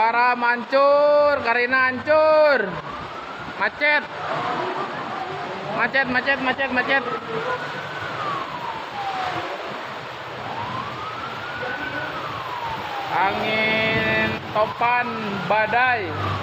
Garam hancur, Karina hancur. Macet. Macet, macet, macet, macet. Angin topan badai.